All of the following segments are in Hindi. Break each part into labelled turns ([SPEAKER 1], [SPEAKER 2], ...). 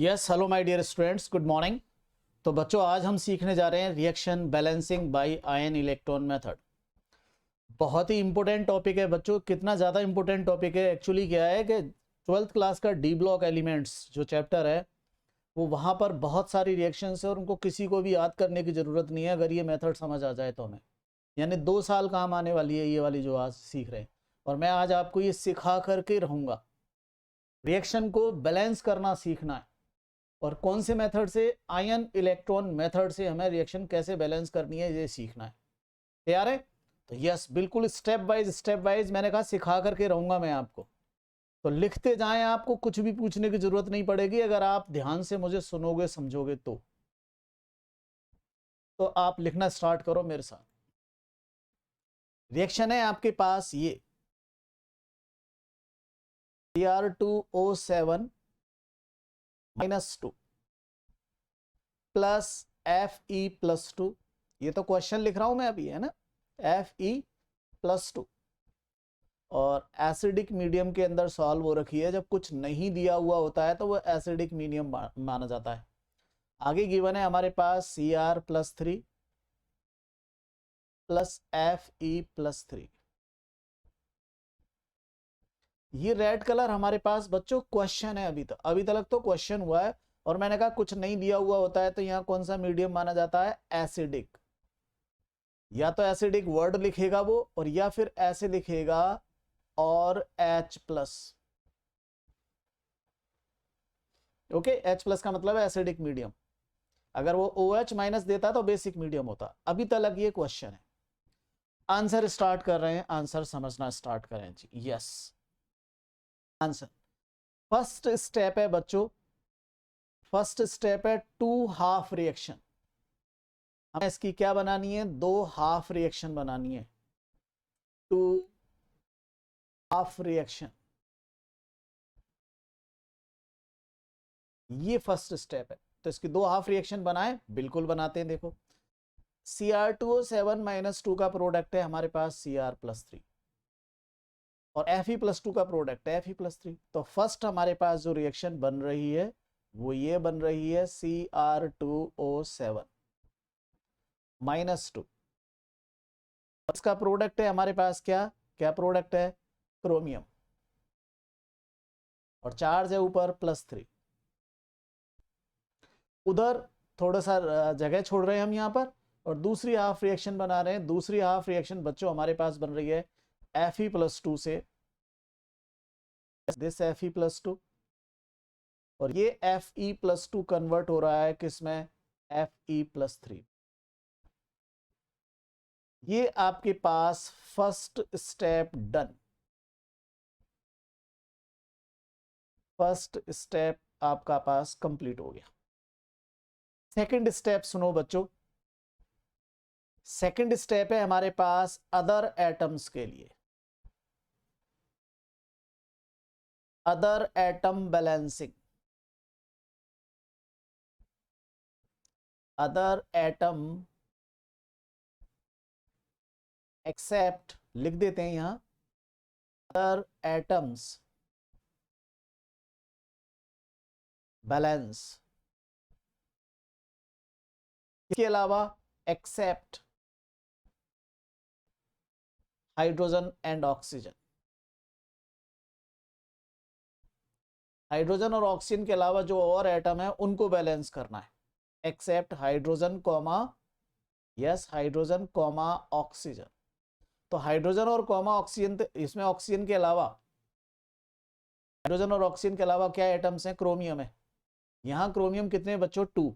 [SPEAKER 1] Yes hello my dear students, good morning. तो बच्चों आज हम सीखने जा रहे हैं reaction balancing by ion electron method. बहुत ही इंपॉर्टेंट टॉपिक है बच्चों। कितना ज़्यादा इंपॉर्टेंट टॉपिक है, एक्चुअली क्या है कि 12th क्लास का डी ब्लॉक एलिमेंट्स जो चैप्टर है वो वहाँ पर बहुत सारी रिएक्शंस है और उनको किसी को भी याद करने की ज़रूरत नहीं है अगर ये मेथड समझ आ जाए तो हमें, यानी 2 साल काम आने वाली है ये वाली जो आज सीख रहे हैं। और मैं आज आपको ये सिखा करके रहूँगा, रिएक्शन को बैलेंस करना सीखना है। और कौन से मेथड से? आयन इलेक्ट्रॉन मेथड से हमें रिएक्शन कैसे बैलेंस करनी है ये सीखना है। तैयार है? तो यस, बिल्कुल स्टेप वाइज मैंने कहा सिखा करके रहूंगा मैं आपको। तो लिखते जाएं, आपको कुछ भी पूछने की जरूरत नहीं पड़ेगी अगर आप ध्यान से मुझे सुनोगे समझोगे तो आप लिखना स्टार्ट करो मेरे साथ। रिएक्शन है आपके पास ये Cr2O7 -2 प्लस Fe+2। ये तो क्वेश्चन लिख रहा हूं मैं अभी, है ना। Fe+2 और एसिडिक मीडियम के अंदर सॉल्व हो रखी है। जब कुछ नहीं दिया हुआ होता है तो वो एसिडिक मीडियम माना जाता है। आगे गिवन है हमारे पास Cr+3 प्लस Fe+3। ये रेड कलर हमारे पास बच्चों क्वेश्चन है। अभी तक तो क्वेश्चन हुआ है और मैंने कहा कुछ नहीं दिया हुआ होता है तो यहाँ कौन सा मीडियम माना जाता है? एसिडिक। या तो एसिडिक वर्ड लिखेगा वो, और या फिर ऐसे लिखेगा और H+। ओके, H+ का मतलब है एसिडिक मीडियम। अगर वो OH- देता तो बेसिक मीडियम होता। अभी तक ये क्वेश्चन है। आंसर स्टार्ट कर रहे हैं, आंसर समझना स्टार्ट करें जी। यस, आंसर फर्स्ट स्टेप है बच्चों, फर्स्ट स्टेप है 2 हाफ रिएक्शन। हमें इसकी क्या बनानी है? 2 हाफ रिएक्शन बनानी है। 2 हाफ रिएक्शन, ये फर्स्ट स्टेप है। तो इसकी 2 हाफ रिएक्शन बनाए, बिल्कुल बनाते हैं। देखो Cr2O7 -2 का प्रोडक्ट है हमारे पास Cr+3 और Fe+2 का प्रोडक्ट है Fe+3। तो फर्स्ट हमारे पास जो रिएक्शन बन रही है वो ये बन रही है Cr2O7 -2। इसका प्रोडक्ट है हमारे पास क्या क्या प्रोडक्ट है? क्रोमियम, और चार्ज है ऊपर +3। उधर थोड़ा सा जगह छोड़ रहे हैं हम यहाँ पर और दूसरी हाफ रिएक्शन बना रहे हैं। दूसरी हाफ रिएक्शन बच्चों हमारे पास बन रही है Fe+2 से, दिस Fe+2, और ये Fe+2 कन्वर्ट हो रहा है किसमें? Fe+3। ये आपके पास first step done. First step आपका पास कंप्लीट हो गया। सेकंड स्टेप सुनो बच्चों। सेकंड स्टेप है हमारे पास अदर एटम्स के लिए, other atom balancing. Other atom except, लिख देते हैं यहां, अदर एटम्स बैलेंस। इसके अलावा except hydrogen and oxygen. Hydrogen और ऑक्सीजन के अलावा जो और एटम है उनको बैलेंस करना है। Except hydrogen comma, yes, hydrogen comma oxygen. तो हाइड्रोजन और कॉमा ऑक्सीजन, इसमें ऑक्सीजन के अलावा, हाइड्रोजन और ऑक्सीजन के अलावा क्या एटम्स हैं? क्रोमियम है। यहाँ क्रोमियम कितने बच्चों? 2,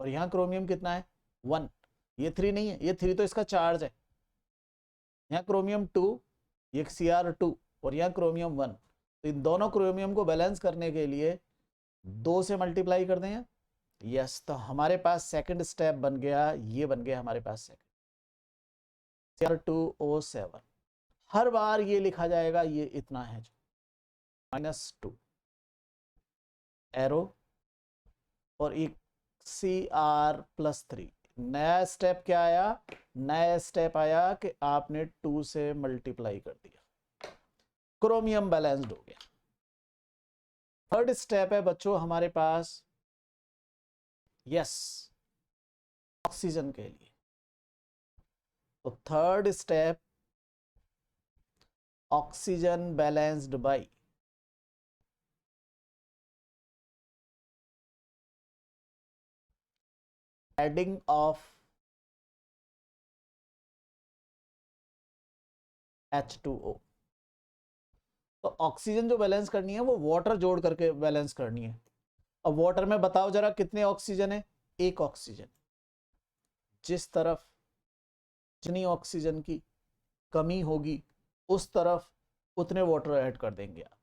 [SPEAKER 1] और यहाँ क्रोमियम कितना है? 1। ये 3 नहीं है, ये 3 तो इसका चार्ज है। यहाँ क्रोमियम 2, ये Cr2, और यहाँ क्रोमियम 1। तो इन दोनों क्रोमियम को बैलेंस करने के लिए 2 से मल्टीप्लाई कर दें। यस, तो हमारे पास सेकंड स्टेप बन गया, ये बन गया हमारे पास सेकंड Cr2O7। हर बार ये लिखा जाएगा, ये इतना है जो -2 एरो, और एक Cr+3। नया स्टेप क्या आया? नया स्टेप आया कि आपने 2 से मल्टीप्लाई कर दिया, क्रोमियम बैलेंस्ड हो गया। थर्ड स्टेप है बच्चों हमारे पास यस, ऑक्सीजन के लिए। तो third step, oxygen balanced by adding of H2O। तो ऑक्सीजन जो बैलेंस करनी है वो वाटर जोड़ करके बैलेंस करनी है। अब वाटर में बताओ जरा कितने ऑक्सीजन है? एक ऑक्सीजन। जिस तरफ जितनी ऑक्सीजन की कमी होगी उस तरफ उतने वाटर ऐड कर देंगे आप।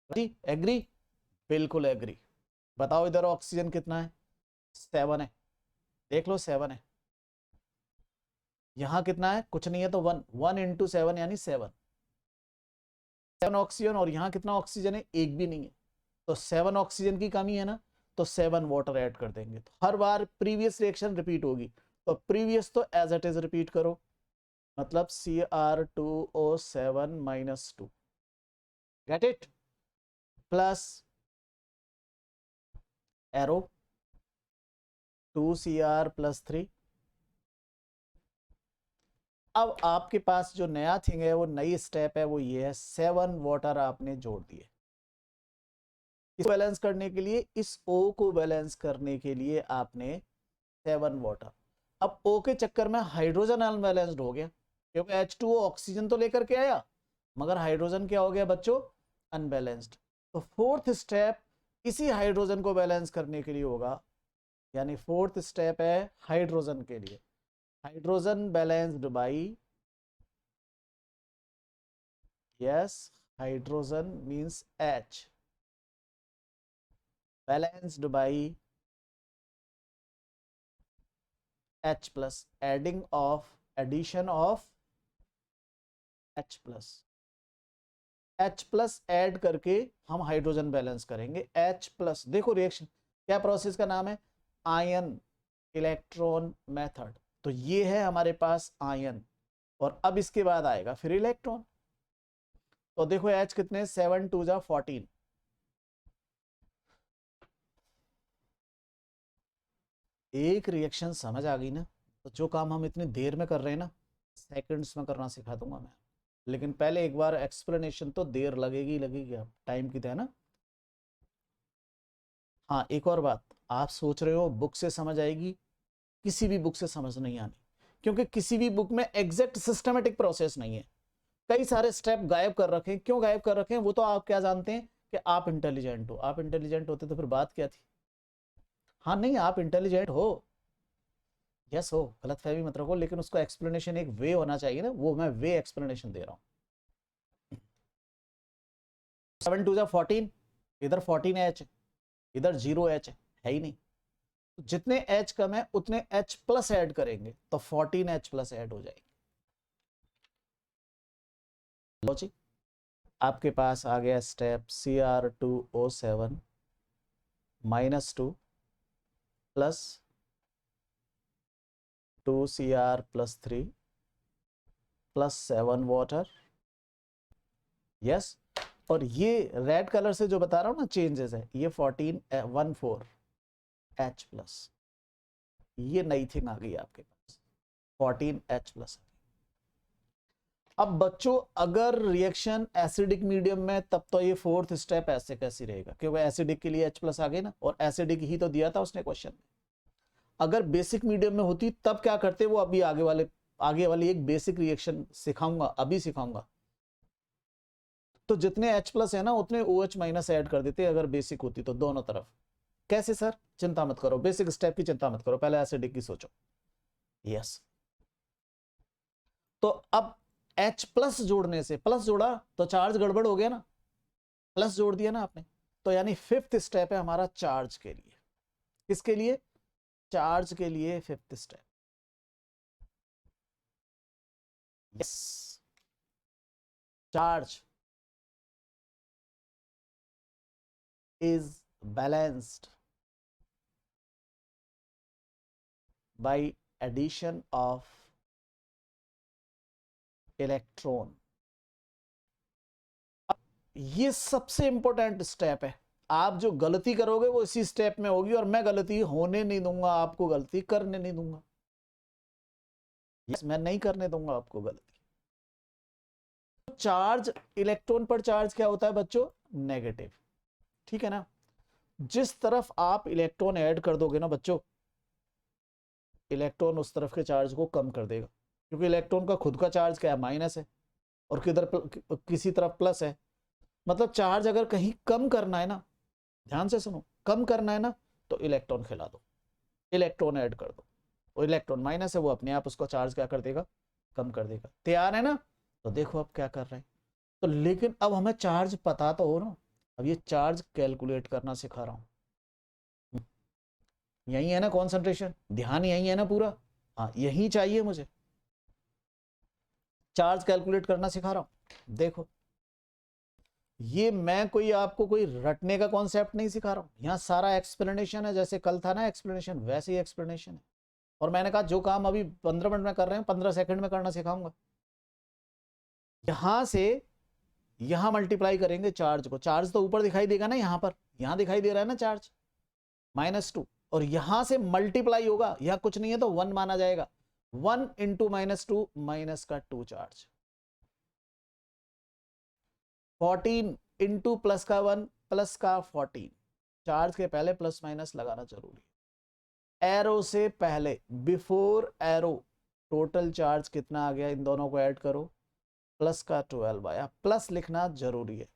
[SPEAKER 1] जी एग्री? बिल्कुल एग्री। बताओ इधर ऑक्सीजन कितना है? 7 है, देख लो 7 है। यहां कितना है? कुछ नहीं है तो 1, 1 इंटू 7 यानी 7 ऑक्सीजन। और यहां कितना ऑक्सीजन है? एक भी नहीं है। तो 7 ऑक्सीजन की कमी है ना, तो 7 वाटर ऐड कर देंगे। तो हर बार प्रीवियस रिएक्शन रिपीट होगी, तो प्रीवियस तो एज इट इज रिपीट करो, मतलब Cr2O7 -2, get it, plus arrow 2Cr + 3। अब आपके पास जो नया थिंग है, वो नई स्टेप है, वो ये है 7 वाटर आपने जोड़ दिए। इसको बैलेंस करने के लिए, इस O को बैलेंस करने के लिए आपने 7 वाटर। अब O के चक्कर में हाइड्रोजन अनबैलेंस्ड हो गया, क्योंकि H2O ऑक्सीजन तो लेकर के आया, मगर हाइड्रोजन क्या हो गया बच्चों? अनबैलेंस्ड। तो फोर्थ स्टेप इसी हाइड्रोजन को बैलेंस करने के लिए होगा, यानी फोर्थ स्टेप है हाइड्रोजन के लिए। Hydrogen balanced by, yes, hydrogen means H, balanced by H+, adding of, addition of H+ add करके हम हाइड्रोजन बैलेंस करेंगे। H+, देखो रिएक्शन क्या, प्रोसेस का नाम है आयन इलेक्ट्रॉन मेथड। तो ये है हमारे पास आयन, और अब इसके बाद आएगा फिर इलेक्ट्रॉन। तो देखो H कितने, 7 2 जा 14। एक रिएक्शन समझ आ गई ना, तो जो काम हम इतनी देर में कर रहे हैं ना, सेकंड्स में करना सिखा दूंगा मैं। लेकिन पहले एक बार एक्सप्लेनेशन तो देर लगेगी लगेगी, आप टाइम की है ना। हाँ एक और बात, आप सोच रहे हो बुक से समझ आएगी, किसी भी बुक से समझ नहीं आनी, क्योंकि किसी भी बुक में एग्जैक्ट सिस्टमेटिक प्रोसेस नहीं है। कई सारे स्टेप गायब कर रखे हैं। क्यों गायब कर रखे हैं? वो तो आप क्या जानते हैं कि आप इंटेलिजेंट हो। आप इंटेलिजेंट होते तो फिर बात क्या थी? हाँ नहीं, आप इंटेलिजेंट हो, यस हो, गलत फहमी मत रखो, लेकिन उसका एक्सप्लेनेशन एक वे होना चाहिए ना, वो मैं वे एक्सप्लेनेशन दे रहा हूँ। 7 2 जा 14, इधर 14H, इधर 0H है ही नहीं। तो जितने H कम है उतने H+ ऐड करेंगे, तो 14H+ ऐड हो जाएगी। लॉजिक। आपके पास आ गया step Cr2O7 -2 plus 2Cr + 3 plus 7 water, yes. और ये रेड कलर से जो बता रहा हूं ना चेंजेस है, ये 14H+, ये नई थिंग आ गई आपके पास, 14H+। अब बच्चों अगर रिएक्शन एसिडिक मीडियम में, तब तो ये फोर्थ स्टेप ऐसे कैसे रहेगा, क्योंकि एसिडिक के लिए H+ आ गई ना, और एसिडिक ही तो दिया था उसने क्वेश्चन में। अगर बेसिक मीडियम में होती तब क्या करते, वो अभी आगे वाली एक बेसिक रिएक्शन सिखाऊंगा, अभी सिखाऊंगा। तो जितने H+ है ना उतने OH- ऐड कर देते अगर बेसिक होती तो, दोनों तरफ। कैसे सर? चिंता मत करो, बेसिक स्टेप की चिंता मत करो, पहले एसिडिक की सोचो, यस। तो अब H+ जोड़ने से, प्लस जोड़ा तो चार्ज गड़बड़ हो गया ना, प्लस जोड़ दिया ना आपने, तो यानी फिफ्थ स्टेप है हमारा चार्ज के लिए। किसके लिए? चार्ज के लिए fifth step, yes. Charge is balanced by addition of electron। ये सबसे इंपॉर्टेंट स्टेप है, आप जो गलती करोगे वो इसी स्टेप में होगी, और मैं गलती होने नहीं दूंगा, आपको गलती करने नहीं दूंगा। मैं नहीं करने दूंगा आपको गलती। चार्ज, इलेक्ट्रॉन पर चार्ज क्या होता है बच्चों? नेगेटिव, ठीक है ना। जिस तरफ आप इलेक्ट्रॉन ऐड कर दोगे ना बच्चों, इलेक्ट्रॉन उस तरफ के चार्ज को कम कर देगा, क्योंकि इलेक्ट्रॉन का खुद का चार्ज क्या है? माइनस है, और किसी तरफ प्लस है। मतलब चार्ज अगर कहीं कम करना है ना, ध्यान से सुनो, कम करना है ना, तो इलेक्ट्रॉन खिला दो, इलेक्ट्रॉन ऐड कर दो। वो इलेक्ट्रॉन माइनस है, वो अपने आप उसको चार्ज क्या कर देगा? कम कर देगा। तैयार है ना? तो देखो अब क्या कर रहे हैं। तो लेकिन अब हमें चार्ज पता तो हो ना, अब ये चार्ज कैलकुलेट करना सिखा रहा हूं। यही है ना कॉन्सेंट्रेशन, ध्यान यही है ना पूरा? हाँ, यही चाहिए मुझे। चार्ज कैलकुलेट करना सिखा रहा हूं। देखो, ये मैं कोई आपको कोई रटने का कॉन्सेप्ट नहीं सिखा रहा हूं, यहां सारा एक्सप्लेनेशन है। जैसे कल था ना एक्सप्लेनेशन, वैसे ही एक्सप्लेनेशन है। और मैंने कहा जो काम अभी 15 मिनट में कर रहे हैं 15 सेकंड में करना सिखाऊंगा। यहां से यहां मल्टीप्लाई करेंगे चार्ज को। चार्ज तो ऊपर दिखाई देगा ना, यहां पर, यहां दिखाई दे रहा है ना चार्ज -2, और यहां से मल्टीप्लाई होगा। यहां कुछ नहीं है तो 1 माना जाएगा। 1 इंटू -2, माइनस का 2 चार्ज। 14 इंटू प्लस का 1, प्लस का 14। चार्ज के पहले प्लस माइनस लगाना जरूरी है। एरो से पहले, बिफोर एरो, टोटल चार्ज कितना आ गया? इन दोनों को ऐड करो, प्लस का 12 आया। प्लस लिखना जरूरी है।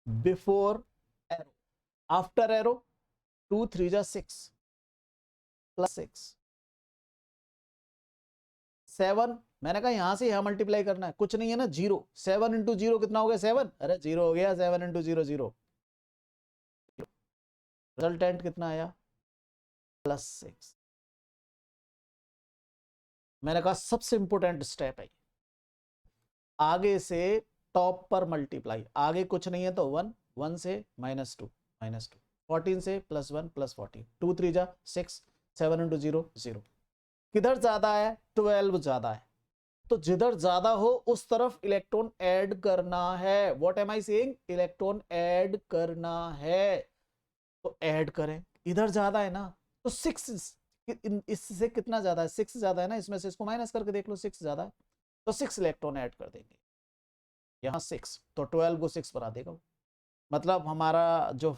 [SPEAKER 1] बिफोर एरो, आफ्टर एरो, 2 3 जा 6, प्लस 6 7। मैंने कहा यहां से यहां मल्टीप्लाई करना है, कुछ नहीं है ना, 0। 7 इंटू 0 कितना हो गया? 7। अरे 0 हो गया। 7 इंटू 0 0। रिजल्टेंट कितना आया? +6। मैंने कहा सबसे इंपॉर्टेंट स्टेप है। आगे से टॉप पर मल्टीप्लाई, आगे कुछ नहीं है तो 1, 1 से -2, -2, 14 से +1, +14, 2 3 जा 6, 7 इंटू 0 0। किधर ज्यादा है? 12 ज्यादा है। तो जिधर ज्यादा हो उस तरफ इलेक्ट्रॉन ऐड करना है। What am I saying? Electron add करना है। तो ऐड करें, इधर ज्यादा है ना, तो 6, इससे कितना ज्यादा है? 6 ज्यादा है ना, इसमें से इसको माइनस करके देख लो, 6 ज्यादा है, तो 6 इलेक्ट्रॉन ऐड कर देंगे। यहाँ 6, तो 12 को 6 बना देगा। मतलब हमारा जो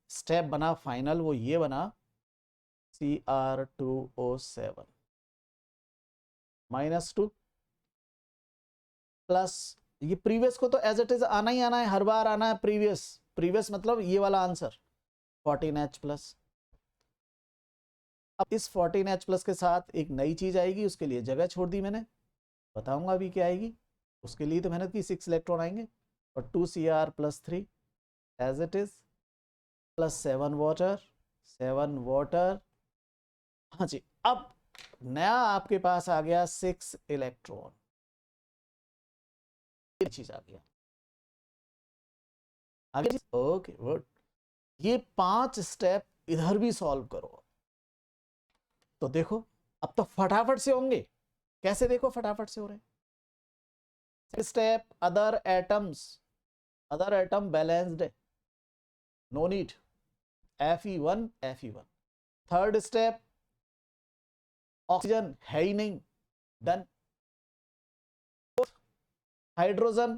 [SPEAKER 1] स्टेप बना फाइनल, वो ये बना, Cr2O7 -2 प्लस, ये प्रीवियस को तो एज इट इज आना ही आना है, हर बार आना है प्रीवियस। प्रीवियस मतलब ये वाला आंसर 14H प्लस। अब इस 14H प्लस के साथ एक नई चीज आएगी, उसके लिए जगह छोड़ दी मैंने, बताऊंगा अभी क्या आएगी। उसके लिए तो मेहनत की, 6 इलेक्ट्रॉन आएंगे, और 2Cr + 3 as it is, plus 7 water, 7 water. हाँ जी, अब नया आपके पास आ गया 6 इलेक्ट्रॉन, चीज आ गया आगे। Okay good. ये 5 स्टेप इधर भी सॉल्व करो। तो देखो अब तो फटाफट से होंगे। कैसे? देखो फटाफट से हो रहे हैं। Step, other atoms, other atom balanced, no need, Fe1 Fe1। Third step, oxygen है ही नहीं, डन। हाइड्रोजन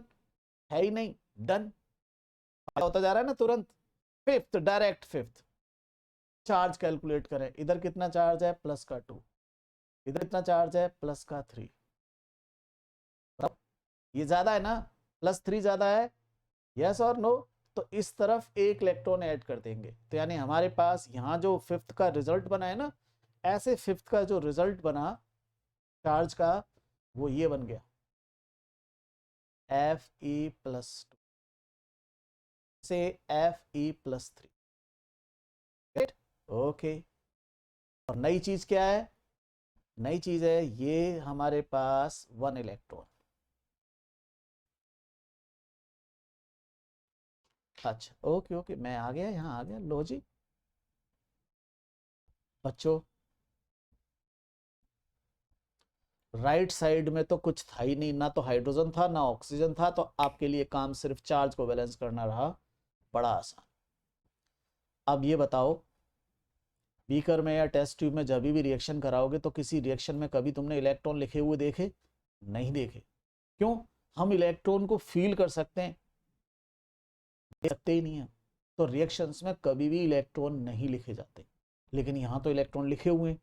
[SPEAKER 1] है ही नहीं, डन। होता जा रहा है ना तुरंत। Fifth, direct fifth. Charge calculate करें, इधर कितना चार्ज है? प्लस का 2, इधर कितना चार्ज है? प्लस का 3। ये ज्यादा है ना, +3 ज्यादा है, यस और नो? तो इस तरफ एक इलेक्ट्रॉन ऐड कर देंगे। तो यानी हमारे पास यहाँ जो फिफ्थ का रिजल्ट बना है ना, ऐसे फिफ्थ का जो रिजल्ट बना चार्ज का, वो ये बन गया, Fe+2 से Fe+3। ओके, और नई चीज क्या है? नई चीज है ये हमारे पास 1 इलेक्ट्रॉन। अच्छा ओके ओके, मैं आ गया, यहाँ आ गया। लो जी बच्चों, राइट साइड में तो कुछ था ही नहीं, ना तो हाइड्रोजन था ना ऑक्सीजन था, तो आपके लिए काम सिर्फ चार्ज को बैलेंस करना रहा, बड़ा आसान। अब ये बताओ, बीकर में या टेस्ट ट्यूब में जब भी रिएक्शन कराओगे तो किसी रिएक्शन में कभी तुमने इलेक्ट्रॉन लिखे हुए देखे? नहीं देखे। क्यों? हम इलेक्ट्रॉन को फील कर सकते हैं, देख सकते ही नहीं है। तो रिएक्शंस में कभी भी इलेक्ट्रॉन नहीं लिखे जाते, लेकिन यहाँ तो इलेक्ट्रॉन लिखे हुए हैं।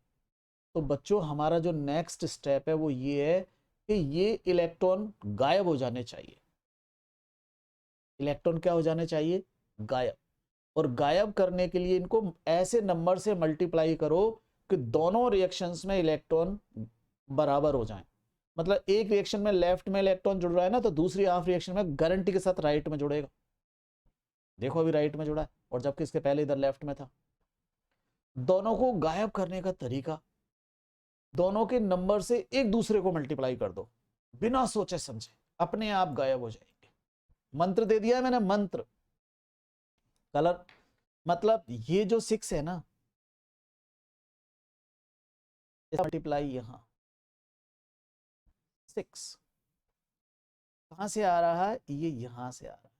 [SPEAKER 1] तो बच्चों हमारा जो नेक्स्ट स्टेप है वो ये है कि ये इलेक्ट्रॉन गायब हो जाने चाहिए। इलेक्ट्रॉन क्या हो जाने चाहिए? गायब। और गायब करने के लिए इनको ऐसे नंबर से मल्टीप्लाई करो कि दोनों रिएक्शंस में इलेक्ट्रॉन बराबर हो जाएं। मतलब एक रिएक्शन में लेफ्ट में इलेक्ट्रॉन जुड़ रहा है ना, तो दूसरी हाफ रिएक्शन में गारंटी के साथ राइट में जुड़ेगा। देखो अभी राइट में जुड़ा है, और जबकि इसके पहले इधर लेफ्ट में था। दोनों को गायब करने का तरीका, दोनों के नंबर से एक दूसरे को मल्टीप्लाई कर दो, बिना सोचे समझे, अपने आप गायब हो जाएंगे। मंत्र दे दिया है मैंने, मंत्र। कलर मतलब ये जो 6 है ना, मल्टीप्लाई यहां 6 कहां से आ रहा है? ये यहां से आ रहा है,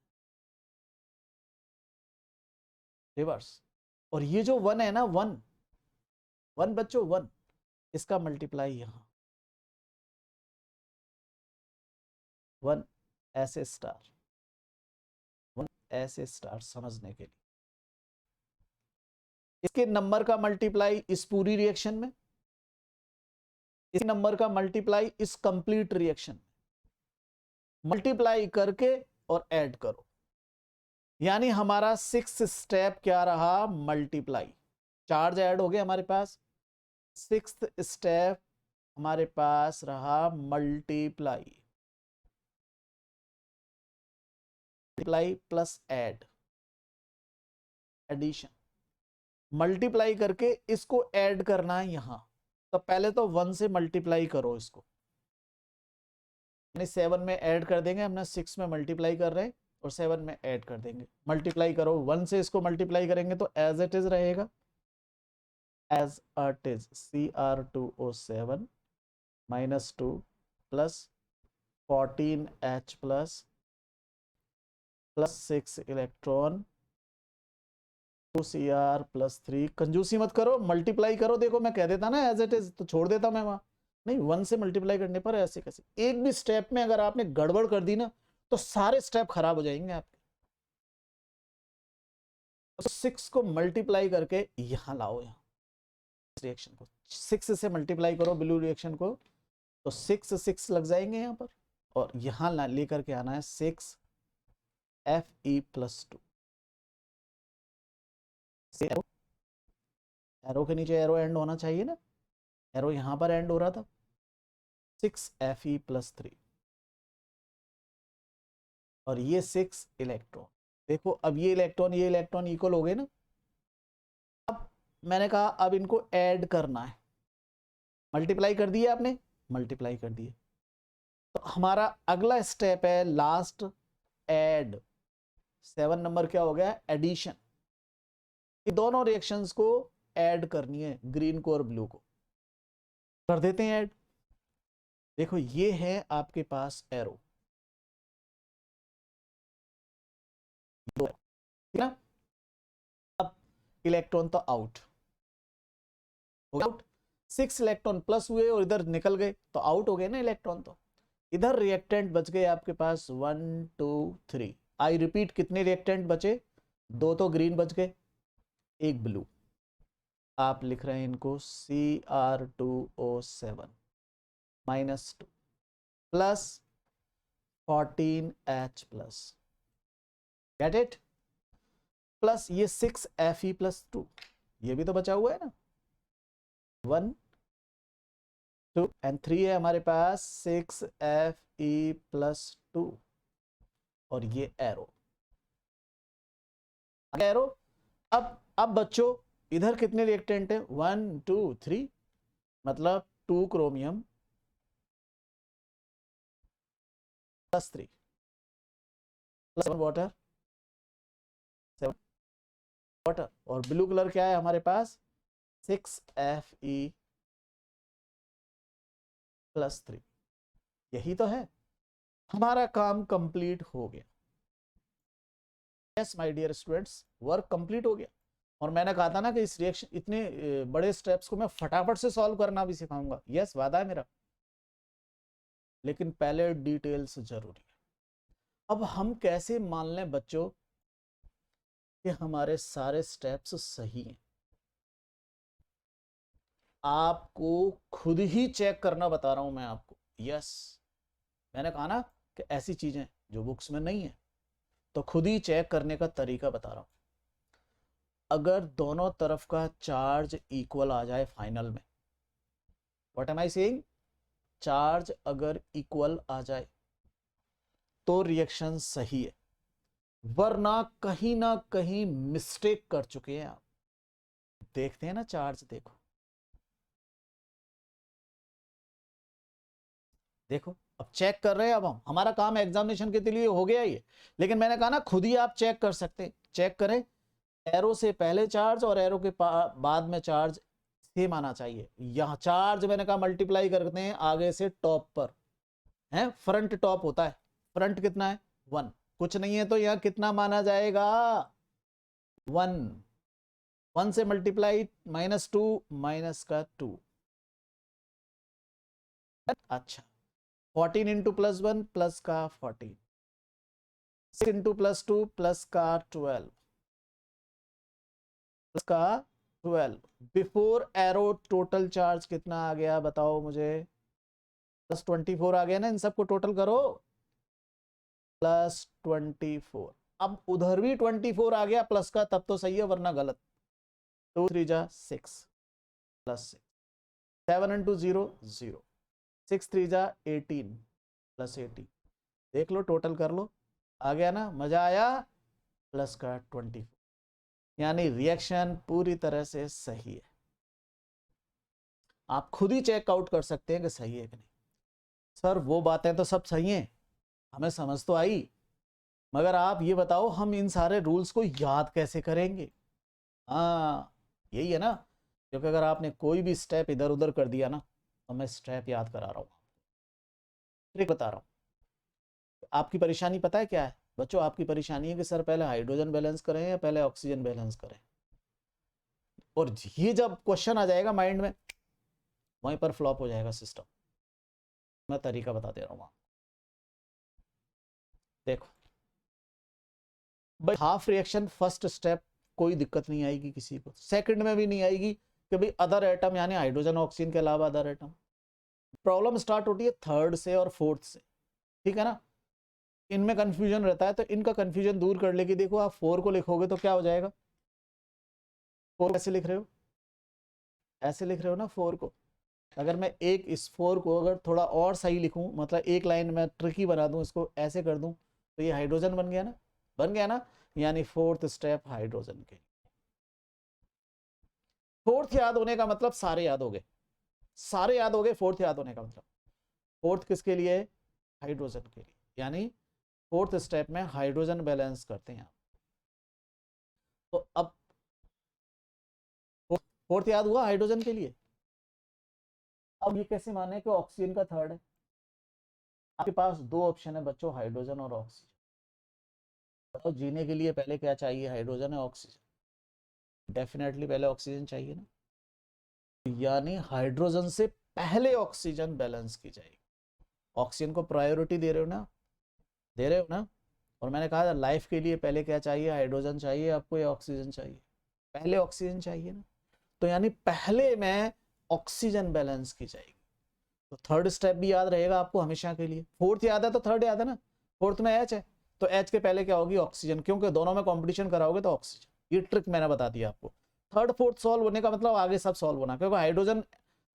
[SPEAKER 1] रिवर्स। और ये जो 1 है ना, 1 1 बच्चों 1, इसका मल्टीप्लाई यहां 1 ऐसे स्टार, 1 ऐसे स्टार, समझने के लिए। इसके नंबर का मल्टीप्लाई इस पूरी रिएक्शन में, इस नंबर का मल्टीप्लाई इस कंप्लीट रिएक्शन में, मल्टीप्लाई करके और ऐड करो। यानी हमारा 6th स्टेप क्या रहा? मल्टीप्लाई। चार्ज ऐड हो गया हमारे पास। 6th स्टेप हमारे पास रहा multiply. Multiply plus add, addition. Multiply करके इसको ऐड करना है यहां। तो पहले तो 1 से मल्टीप्लाई करो इसको, यानी 7 में ऐड कर देंगे, हमने 6 में मल्टीप्लाई कर रहे हैं और 7 में ऐड कर देंगे। मल्टीप्लाई करो, 1 से इसको मल्टीप्लाई करेंगे तो एज इट इज रहेगा, as it is Cr2O7 -2 plus 14H plus 6 electron 2Cr plus 3। कंजूसी मत करो, मल्टीप्लाई करो। देखो मैं कह देता ना एज इट इज, तो छोड़ देता मैं वहां। नहीं, 1 से मल्टीप्लाई करने पर ऐसे कैसे? एक भी स्टेप में अगर आपने गड़बड़ कर दी ना, तो सारे स्टेप खराब हो जाएंगे आपके। तो 6 को मल्टीप्लाई करके यहां लाओ, यहां रिएक्शन को 6 से मल्टीप्लाई करो, ब्लू रिएक्शन को, तो 6 लग जाएंगे यहां पर। और यहां लेकर के आना है 6 Fe+2। एरो के नीचे एरो एंड होना चाहिए ना, एरो यहां पर एंड हो रहा था। 6 Fe+3 और ये 6 इलेक्ट्रॉन। देखो अब ये इलेक्ट्रॉन इक्वल हो गए ना। अब मैंने कहा अब इनको ऐड करना है, मल्टीप्लाई कर दिए आपने, मल्टीप्लाई कर दिए। तो हमारा अगला स्टेप है लास्ट, ऐड। 7 नंबर क्या हो गया? एडिशन। ये दोनों रिएक्शंस को ऐड करनी है, ग्रीन को और ब्लू को। कर देते हैं ऐड। देखो ये है आपके पास एरो, दो है ना। अब इलेक्ट्रॉन तो आउट हो गया, आउट। 6 इलेक्ट्रॉन प्लस हुए और इधर निकल गए, तो आउट हो गए ना इलेक्ट्रॉन। तो इधर रिएक्टेंट बच गए आपके पास 1 2 3। आई रिपीट, कितने रिएक्टेंट बचे? 2 तो ग्रीन बच गए, 1 ब्लू। आप लिख रहे हैं इनको Cr2O7 -2 plus 14H plus, get it? Plus ये 6 Fe+2, ये भी तो बचा हुआ है ना। 1 2 एंड 3 है हमारे पास 6 Fe+2 और ये एरो, एरो। अब बच्चों इधर कितने रिएक्टेंट है? 1 2 3, मतलब 2 क्रोमियम +3 प्लस 7 वाटर, 7 वाटर। और ब्लू कलर क्या है हमारे पास? 6 Fe +3। यही तो है, हमारा काम कंप्लीट हो गया। Yes my dear students, work complete हो गया। और मैंने कहा था ना कि इस रिएक्शन, इतने बड़े स्टेप्स को मैं फटाफट से सॉल्व करना भी सिखाऊंगा। यस, वादा है मेरा, लेकिन पहले डिटेल्स जरूरी है। अब हम कैसे मान लें बच्चों कि हमारे सारे स्टेप्स सही हैं? आपको खुद ही चेक करना बता रहा हूं मैं आपको। यस, मैंने कहा ना कि ऐसी चीजें जो बुक्स में नहीं है, तो खुद ही चेक करने का तरीका बता रहा हूं। अगर दोनों तरफ का चार्ज इक्वल आ जाए फाइनल में, what am I saying, charge अगर इक्वल आ जाए तो रिएक्शन सही है, वरना कहीं ना कहीं मिस्टेक कर चुके हैं आप। देखते हैं ना चार्ज, देखो देखो, अब चेक कर रहे हैं। अब हम, हमारा काम एग्जामिनेशन के लिए हो गया ये, लेकिन मैंने कहा ना खुद ही आप चेक कर सकते हैं। चेक करें, एरो से पहले चार्ज और एरो के बाद में चार्ज सेम आना चाहिए। यहां चार्ज मैंने कहा मल्टीप्लाई करते हैं आगे से टॉप पर, है फ्रंट टॉप होता है। फ्रंट कितना है? 1। कुछ नहीं है तो यहां कितना माना जाएगा? 1। 1 से मल्टीप्लाई, -2, माइनस का 2। अच्छा, 14 इंटू +1 प्लस का 14, 6 इंटू +2 प्लस का 12, प्लस का 12। बिफोर एरो टोटल चार्ज कितना आ गया बताओ मुझे? +24 आ गया ना, इन सबको टोटल करो, +24। अब उधर भी 24 आ गया प्लस का, तब तो सही है, वरना गलत। 2 3 जा 6 +6, 7 इंटू 0 0, 6 3 जा 18 +18। देख लो, टोटल कर लो, आ गया ना, मजा आया? प्लस का 24, यानी रिएक्शन पूरी तरह से सही है। आप खुद ही चेकआउट कर सकते हैं कि सही है कि नहीं। सर वो बातें तो सब सही हैं, हमें समझ तो आई, मगर आप ये बताओ हम इन सारे रूल्स को याद कैसे करेंगे? हाँ, यही है ना, क्योंकि अगर आपने कोई भी स्टेप इधर उधर कर दिया ना, तो मैं स्टेप याद करा रहा हूँ, ट्रिक बता रहा हूँ। आपकी परेशानी पता है क्या है बच्चों? आपकी परेशानी है कि सर पहले हाइड्रोजन बैलेंस करें या पहले ऑक्सीजन बैलेंस करें। और ये जब क्वेश्चन आ जाएगा माइंड में, वहीं पर फ्लॉप हो जाएगा सिस्टम। मैं तरीका बता दे रहा हूँ। देखो भाई, हाफ रिएक्शन फर्स्ट स्टेप कोई दिक्कत नहीं आएगी किसी को, सेकंड में भी नहीं आएगी कि भाई अदर एटम यानी हाइड्रोजन ऑक्सीजन के अलावा अदर एटम। प्रॉब्लम स्टार्ट होती है थर्ड से और फोर्थ से, ठीक है ना। इनमें कंफ्यूजन रहता है, तो इनका कंफ्यूजन दूर कर लेगी। देखो आप 4 को लिखोगे तो क्या हो जाएगा? 4 कैसे लिख रहे हो? ऐसे लिख रहे हो ना 4 को। अगर मैं एक इस 4 को अगर थोड़ा और सही लिखूं, मतलब एक लाइन में ट्रिकी बना दूं, इसको ऐसे कर दूं, तो ये हाइड्रोजन बन गया ना, बन गया ना। यानी फोर्थ स्टेप हाइड्रोजन के। फोर्थ याद होने का मतलब सारे याद हो गए, सारे याद हो गए। फोर्थ याद होने का मतलब, फोर्थ किसके लिए? हाइड्रोजन के लिए। यानी फोर्थ स्टेप में हाइड्रोजन बैलेंस करते हैं। तो अब फोर्थ याद हुआ हाइड्रोजन के लिए। अब ये कैसे माने कि ऑक्सीजन का थर्ड है? आपके पास दो ऑप्शन है बच्चों, हाइड्रोजन और ऑक्सीजन। तो जीने के लिए पहले क्या चाहिए? हाइड्रोजन है ऑक्सीजन? डेफिनेटली पहले ऑक्सीजन चाहिए ना, यानी हाइड्रोजन से पहले ऑक्सीजन बैलेंस की जाएगी। ऑक्सीजन को प्रायोरिटी दे रहे हो ना, दे रहे हो ना। और मैंने कहा था लाइफ के लिए पहले क्या चाहिए? हाइड्रोजन चाहिए आपको या ऑक्सीजन चाहिए? पहले ऑक्सीजन चाहिए ना, तो यानी पहले में ऑक्सीजन बैलेंस की जाएगी। तो थर्ड स्टेप भी याद रहेगा आपको हमेशा के लिए। फोर्थ याद है तो थर्ड याद है ना। फोर्थ में एच है तो एच के पहले क्या होगी? ऑक्सीजन, क्योंकि दोनों में कंपटीशन कराओगे तो ऑक्सीजन। ये ट्रिक मैंने बता दिया आपको। थर्ड फोर्थ सॉल्व होने का मतलब आगे सब सॉल्व होना, क्योंकि हाइड्रोजन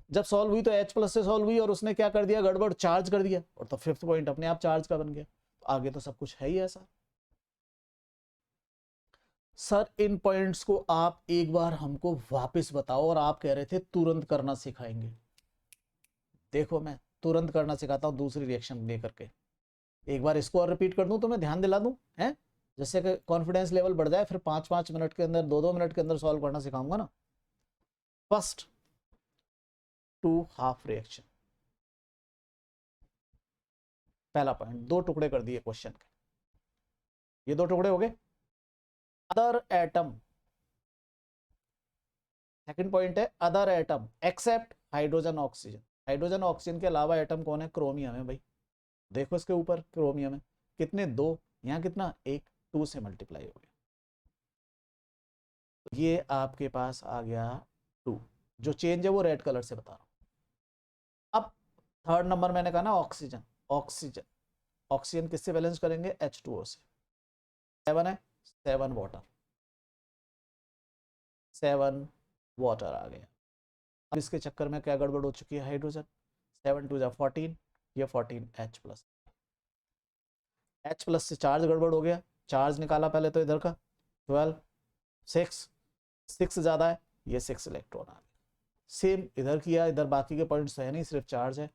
[SPEAKER 1] जब सॉल्व हुई तो H प्लस से सॉल्व हुई और उसने क्या कर दिया? गड़बड़, चार्ज कर दिया, और तो फिफ्थ पॉइंट अपने आप चार्ज का बन गया। तो आगे तो सब कुछ है ही ऐसा। सर इन पॉइंट्स को आप एक बार हमको वापस बताओ, और आप कह रहे थे तुरंत करना सिखाएंगे। देखो मैं तुरंत करना सिखाता हूँ दूसरी रिएक्शन लेकर के। एक बार इसको और रिपीट कर दूं तो मैं ध्यान दिला दूं, है जैसे कि कॉन्फिडेंस लेवल बढ़ जाए, फिर 5-5 मिनट के अंदर, 2-2 मिनट के अंदर सॉल्व करना सिखाऊंगा ना। फर्स्ट 2 हाफ रिएक्शन, पहला पॉइंट, दो टुकड़े कर दिए क्वेश्चन के, ये दो टुकड़े हो गए। अदर एटम, सेकंड पॉइंट है other atom except hydrogen oxygen. Hydrogen oxygen के अलावा एटम कौन है? क्रोमियम है भाई। देखो इसके ऊपर क्रोमियम है, कितने? दो, यहाँ कितना? एक, 2 से मल्टीप्लाई हो गया, तो ये आपके पास आ गया 2। जो चेंज है वो रेड कलर से बता रहा हूं। अब थर्ड नंबर मैंने कहा ना ऑक्सीजन, ऑक्सीजन ऑक्सीजन किससे बैलेंस करेंगे? H2O से। 7 है, 7 वाटर, 7 वाटर आ गया। अब इसके चक्कर में क्या गड़बड़ हो चुकी है? हाइड्रोजन, 7 2 14, ये 14 H प्लस, H प्लस से चार्ज गड़बड़ हो गया, चार्ज निकाला पहले तो इधर का 12, 6 ज्यादा है, ये 6 इलेक्ट्रॉन आ गया। सेम इधर किया, इधर बाकी के पॉइंट्स है नहीं, सिर्फ चार्ज है,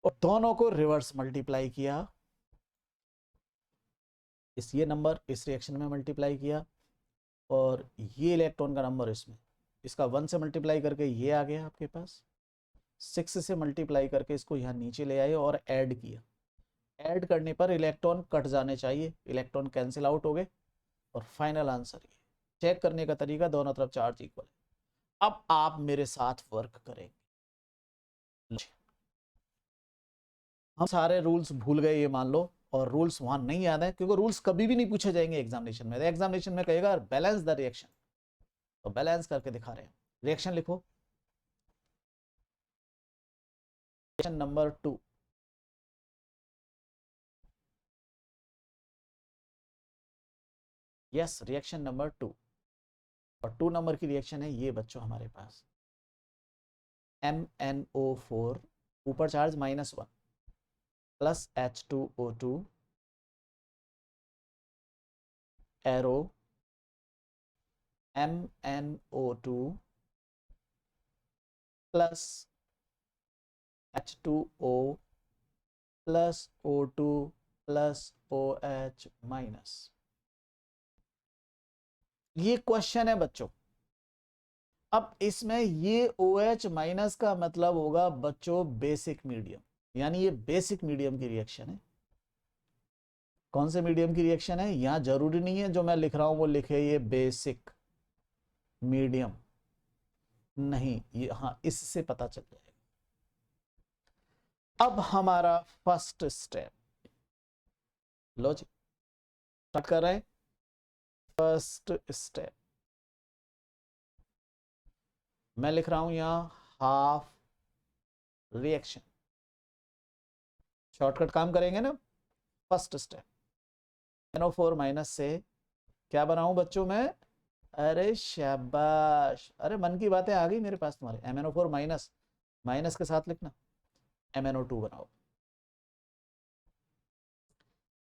[SPEAKER 1] और दोनों को रिवर्स मल्टीप्लाई किया। ये नंबर इस रिएक्शन में मल्टीप्लाई किया, और ये इलेक्ट्रॉन का नंबर इसमें, इसका 1 से मल्टीप्लाई करके ये आ गया आपके पास, 6 से मल्टीप्लाई करके इसको यहाँ नीचे ले आए और ऐड किया। ऐड करने पर इलेक्ट्रॉन कट जाने चाहिए, इलेक्ट्रॉन कैंसिल आउट हो गए, और फाइनल आंसर ये। चेक करने का तरीका, दोनों तरफ चार्ज इक्वल है। अब आप मेरे साथ वर्क करेंगे। हम सारे रूल्स भूल गए ये मान लो, और रूल्स वहां नहीं याद है, क्योंकि रूल्स कभी भी नहीं पूछे जाएंगे एग्जामिनेशन में। एग्जामिनेशन में कहेगा बैलेंस द रिएक्शन, तो बैलेंस करके दिखा रहे हैं। रिएक्शन लिखो, reaction number 2, yes reaction number 2, और 2 नंबर की रिएक्शन है ये बच्चों हमारे पास, MnO4, ऊपर charge -1 plus H2O2 arrow MnO2 plus H2O plus O2 plus OH minus. ये क्वेश्चन है बच्चों। अब इसमें ये OH माइनस का मतलब होगा बच्चों बेसिक मीडियम, यानी ये बेसिक मीडियम की रिएक्शन है। कौन से मीडियम की रिएक्शन है? यहां जरूरी नहीं है जो मैं लिख रहा हूं वो लिखे ये बेसिक मीडियम, नहीं, ये हाँ इससे पता चल जाएगा। अब हमारा फर्स्ट स्टेप, लो जी स्टार्ट कर रहे हैं। फर्स्ट स्टेप मैं लिख रहा हूं यहां हाफ रिएक्शन, शॉर्टकट काम करेंगे ना। फर्स्ट स्टेप NO4 माइनस से क्या बनाऊं बच्चों मैं? अरे शाबाश, अरे मन की बातें आ गई मेरे पास तुम्हारे। MnO4 माइनस, माइनस के साथ लिखना MnO2 बनाओ,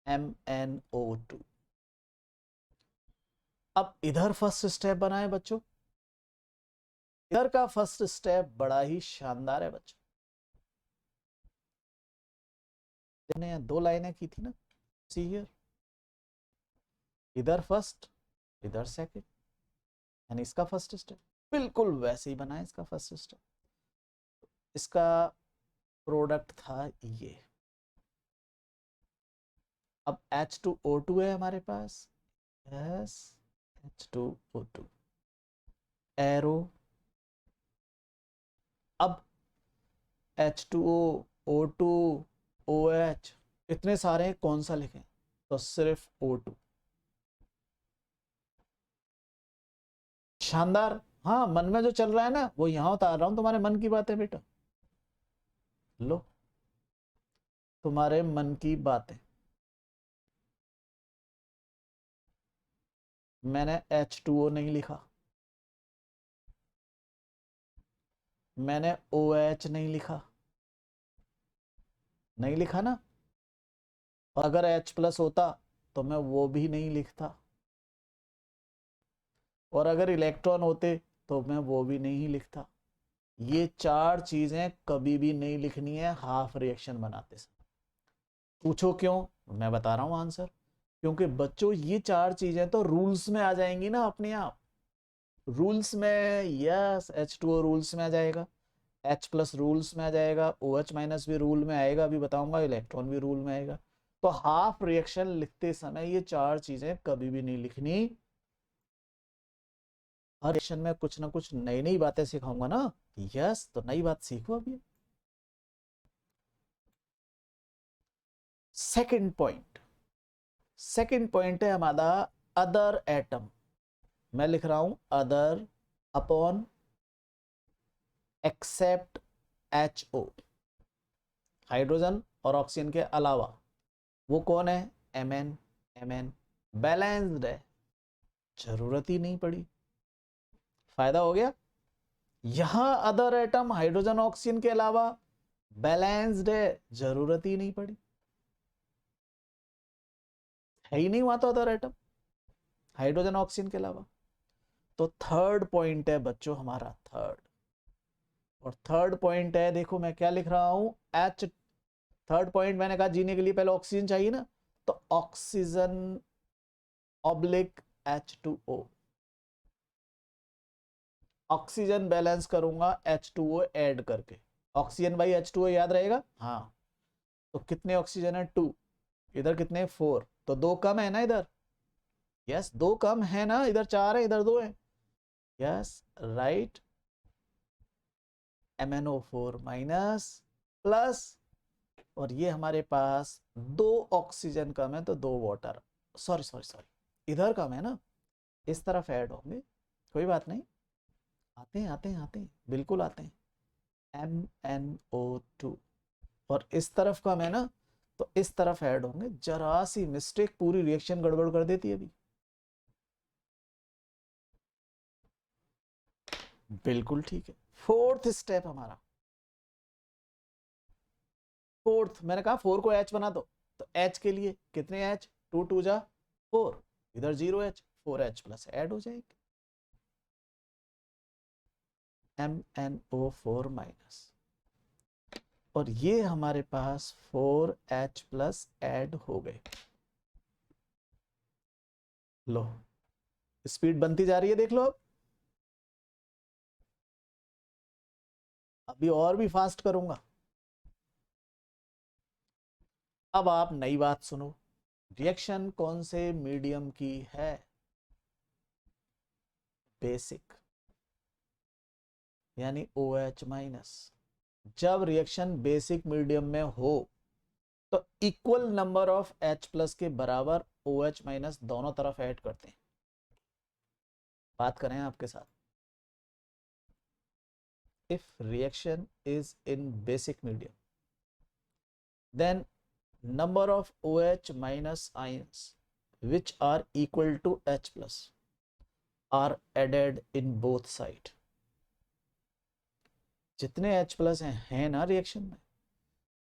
[SPEAKER 1] MnO2। अब इधर फर्स्ट स्टेप बनाए बच्चों, इधर का फर्स्ट स्टेप बड़ा ही शानदार है बच्चों। हमने 2 लाइनें की थी ना, सी हियर, इधर फर्स्ट इधर सेकंड, यानी इसका फर्स्ट स्टेप बिल्कुल वैसे ही बना है। इसका फर्स्ट स्टेप, इसका प्रोडक्ट था ये। अब H2O2 है हमारे पास, यस H2O2 एरो। अब H2O O2 OH इतने सारे कौन सा लिखें? तो सिर्फ O2। शानदार, हाँ मन में जो चल रहा है ना वो यहां उतार रहा हूं, तुम्हारे मन की बातें बेटा, लो तुम्हारे मन की बातें। मैंने H2O नहीं लिखा, मैंने OH नहीं लिखा, नहीं लिखा ना। और अगर H प्लस होता तो मैं वो भी नहीं लिखता, और अगर इलेक्ट्रॉन होते तो मैं वो भी नहीं लिखता। ये 4 चीजें कभी भी नहीं लिखनी है हाफ रिएक्शन बनाते समय। पूछो क्यों? मैं बता रहा हूं आंसर। क्योंकि बच्चों ये 4 चीजें तो रूल्स में आ जाएंगी ना अपने आप, रूल्स में, यस H2O रूल्स में आ जाएगा। H प्लस रूल्स में आ जाएगा, OH माइनस भी रूल में आएगा, अभी बताऊंगा, इलेक्ट्रॉन भी रूल में आएगा। तो हाफ रिएक्शन लिखते समय ये चार चीजें कभी भी नहीं लिखनी। हर रिएक्शन में कुछ ना कुछ नई नई बातें सिखाऊंगा ना। यस, तो नई बात सीखो अभी। सेकंड पॉइंट है हमारा अदर एटम। मैं लिख रहा हूं other upon except HO, hydrogen और ऑक्सीजन के अलावा। वो कौन है? Mn बैलेंस्ड है, जरूरत ही नहीं पड़ी। फायदा हो गया। यहां अदर एटम हाइड्रोजन ऑक्सीजन के अलावा बैलेंस्ड है, जरूरत ही नहीं पड़ी, है ही नहीं वहां तो अदर एटम हाइड्रोजन ऑक्सीजन के अलावा। तो थर्ड पॉइंट है बच्चों हमारा, थर्ड। और थर्ड पॉइंट है, देखो मैं क्या लिख रहा हूं, H। थर्ड पॉइंट मैंने कहा जीने के लिए पहले ऑक्सीजन चाहिए ना, तो oxygen oblique H2O। Oxygen balance करूंगा H2O ऐड करके। ऑक्सीजन बाई H2O याद रहेगा? हाँ। तो कितने ऑक्सीजन है? 2। इधर कितने? 4। तो 2 कम है ना इधर? यस, 2 कम है ना, इधर 4 है, इधर 2 है। Yes, right. MnO4 minus plus, और ये हमारे पास 2 ऑक्सीजन कम है तो 2 वाटर, सॉरी सॉरी सॉरी, इधर कम है ना, इस तरफ ऐड होंगे, कोई बात नहीं, आते हैं आते हैं आते हैं, बिल्कुल आते हैं। MnO2, और इस तरफ कम है ना, तो इस तरफ ऐड होंगे। जरा सी मिस्टेक पूरी रिएक्शन गड़बड़ कर देती है अभी। बिल्कुल ठीक है। फोर्थ स्टेप हमारा, फोर्थ, मैंने कहा 4 को H बना दो, तो H के लिए कितने H? 2 2 जा 4, इधर 0H, 4H प्लस ऐड हो जाएंगे, MnO4 माइनस, और ये हमारे पास 4H प्लस ऐड हो गए। लो, स्पीड बनती जा रही है, देख लो। अब अभी और भी फास्ट करूंगा। अब आप नई बात सुनो, रिएक्शन कौन से मीडियम की है? बेसिक, यानी OH माइनस। जब रिएक्शन बेसिक मीडियम में हो तो equal number of H plus के बराबर OH माइनस दोनों तरफ ऐड करते हैं। बात करें आपके साथ, if reaction is in basic medium, then number of OH minus ions which are equal to H plus are added in both side। जितने H प्लस हैं ना रिएक्शन में,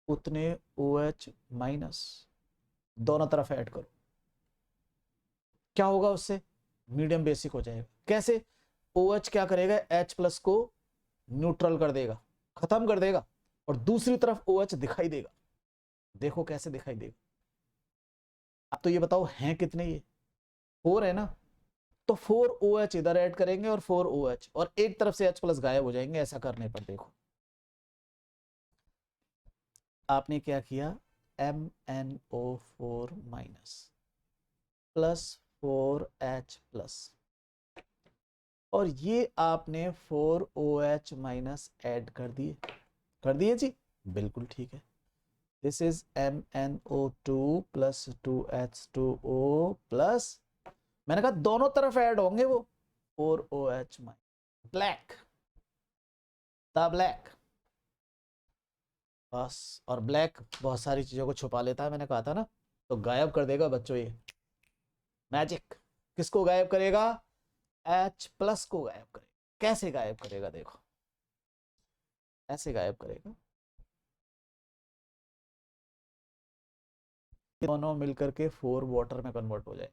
[SPEAKER 1] उतने OH माइनस दोनों तरफ ऐड करो। क्या होगा उससे? मीडियम बेसिक हो जाएगा। कैसे? OH क्या करेगा? H प्लस को न्यूट्रल कर देगा, खत्म कर देगा, और दूसरी तरफ OH दिखाई देगा। देखो कैसे दिखाई देगा। अब तो ये बताओ हैं कितने? ये 4 है ना, तो 4OH इधर ऐड करेंगे और 4OH, और एक तरफ से H प्लस गायब हो जाएंगे। ऐसा करने पर देखो आपने क्या किया, MnO4 minus plus 4H plus, और ये आपने 4OH माइनस ऐड कर दिए। कर दिए जी, बिल्कुल ठीक है। This is MnO2 plus 2H2O plus, मैंने कहा दोनों तरफ ऐड होंगे वो, 4OH minus black, the black. बस, और ब्लैक बहुत सारी चीजों को छुपा लेता है, मैंने कहा था ना, तो गायब कर देगा बच्चों ये मैजिक। किसको गायब करेगा? H प्लस को गायब करेगा। कैसे गायब करेगा? देखो ऐसे गायब करेगा, दोनों मिलकर के 4 वाटर में कन्वर्ट हो जाए।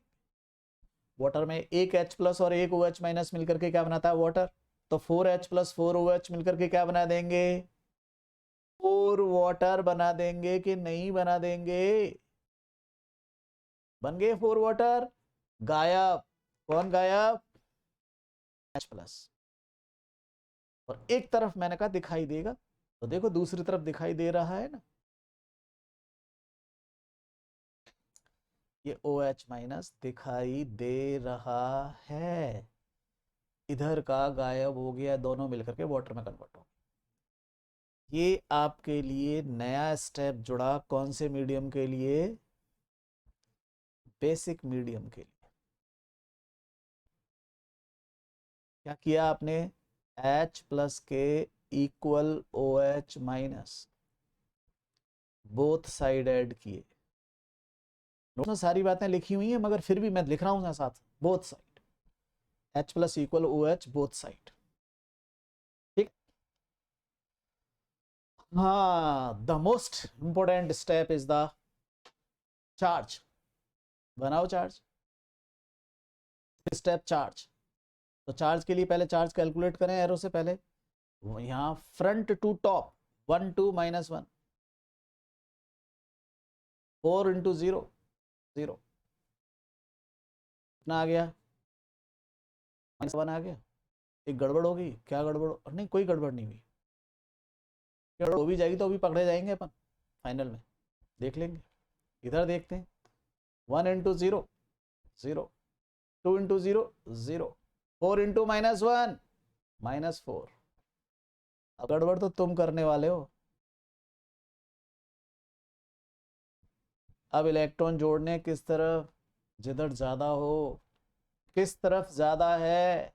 [SPEAKER 1] वाटर में एक H प्लस और एक OH माइनस मिलकर के क्या बनाता है? वाटर। तो 4H प्लस 4OH मिलकर के क्या बना देंगे? 4 वाटर बना देंगे कि नहीं बना देंगे? बन गए 4 वाटर। गायब। कौन गायब? H plus. और एक तरफ मैंने कहा दिखाई देगा, तो देखो दूसरी तरफ दिखाई दे रहा है ना, ये OH माइनस दिखाई दे रहा है, इधर का गायब हो गया, दोनों मिलकर के वाटर में कन्वर्ट हो। ये आपके लिए नया स्टेप जुड़ा, कौन से मीडियम के लिए? बेसिक मीडियम के लिए। क्या किया आपने? H प्लस के equal OH minus, both side add किए। नोट्स में सारी बातें लिखी हुई हैं मगर फिर भी मैं लिख रहा हूं साथ, both side, H plus equal OH both side. ठीक। हाँ, the most important step is the charge. बनाओ चार्ज, स्टेप चार्ज। तो चार्ज के लिए पहले चार्ज कैलकुलेट करें एरो से पहले, यहाँ फ्रंट टू टॉप 1 2 -1, 4 इंटू 0 0, कितना आ गया? -1 आ गया। एक गड़बड़ होगी क्या? गड़बड़ नहीं, कोई गड़बड़ नहीं हुई। गड़बड़ हो भी जाएगी तो अभी पकड़े जाएंगे अपन फाइनल में, देख लेंगे। इधर देखते हैं, 1 इंटू 0 0, 2 इंटू 0 0, 4 इंटू -1 -4। अब गड़बड़ तो तुम करने वाले हो। अब इलेक्ट्रॉन जोड़ने किस तरफ? जिधर ज्यादा हो। किस तरफ ज्यादा है?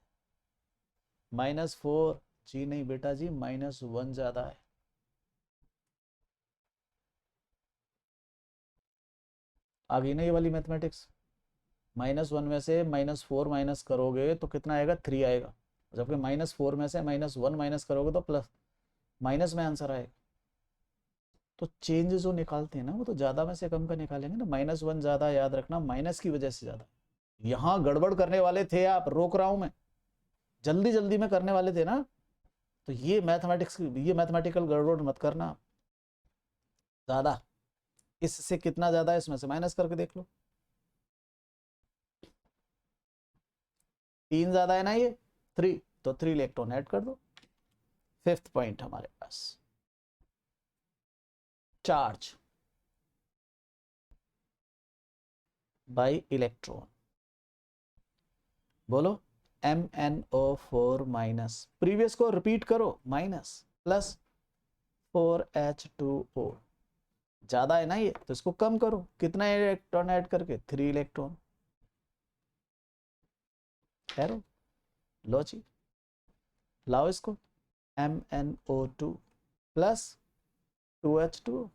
[SPEAKER 1] -4। जी नहीं बेटा जी, -1 ज्यादा है। आ गई ना ये वाली मैथमेटिक्स? -1 में से -4 माइनस करोगे तो कितना आएगा? 3 आएगा, जबकि -4 में से -1 माइनस करोगे तो प्लस माइनस में आंसर आएगा। तो चेंज जो निकालते हैं ना वो तो ज्यादा में से कम का निकालेंगे ना। -1 ज्यादा, याद रखना, माइनस की वजह से ज्यादा। यहाँ गड़बड़ करने वाले थे आप, रोक रहा हूं मैं, जल्दी जल्दी में करने वाले थे ना, तो ये मैथमेटिक्स, ये मैथमेटिकल गड़बड़ मत करना ज्यादा। इससे कितना ज्यादा है, इसमें से माइनस करके देख लो। 3 ज्यादा है ना ये, 3, तो 3 इलेक्ट्रॉन ऐड कर दो। 5th पॉइंट हमारे पास, चार्ज बाय इलेक्ट्रॉन। बोलो, MnO4 माइनस, प्रीवियस को रिपीट करो, माइनस प्लस 4H2O। ज्यादा है ना ये, तो इसको कम करो। कितना इलेक्ट्रॉन ऐड करके? 3 इलेक्ट्रॉन। एरो लो जी, लाओ इसको, MnO2 plus 2H2O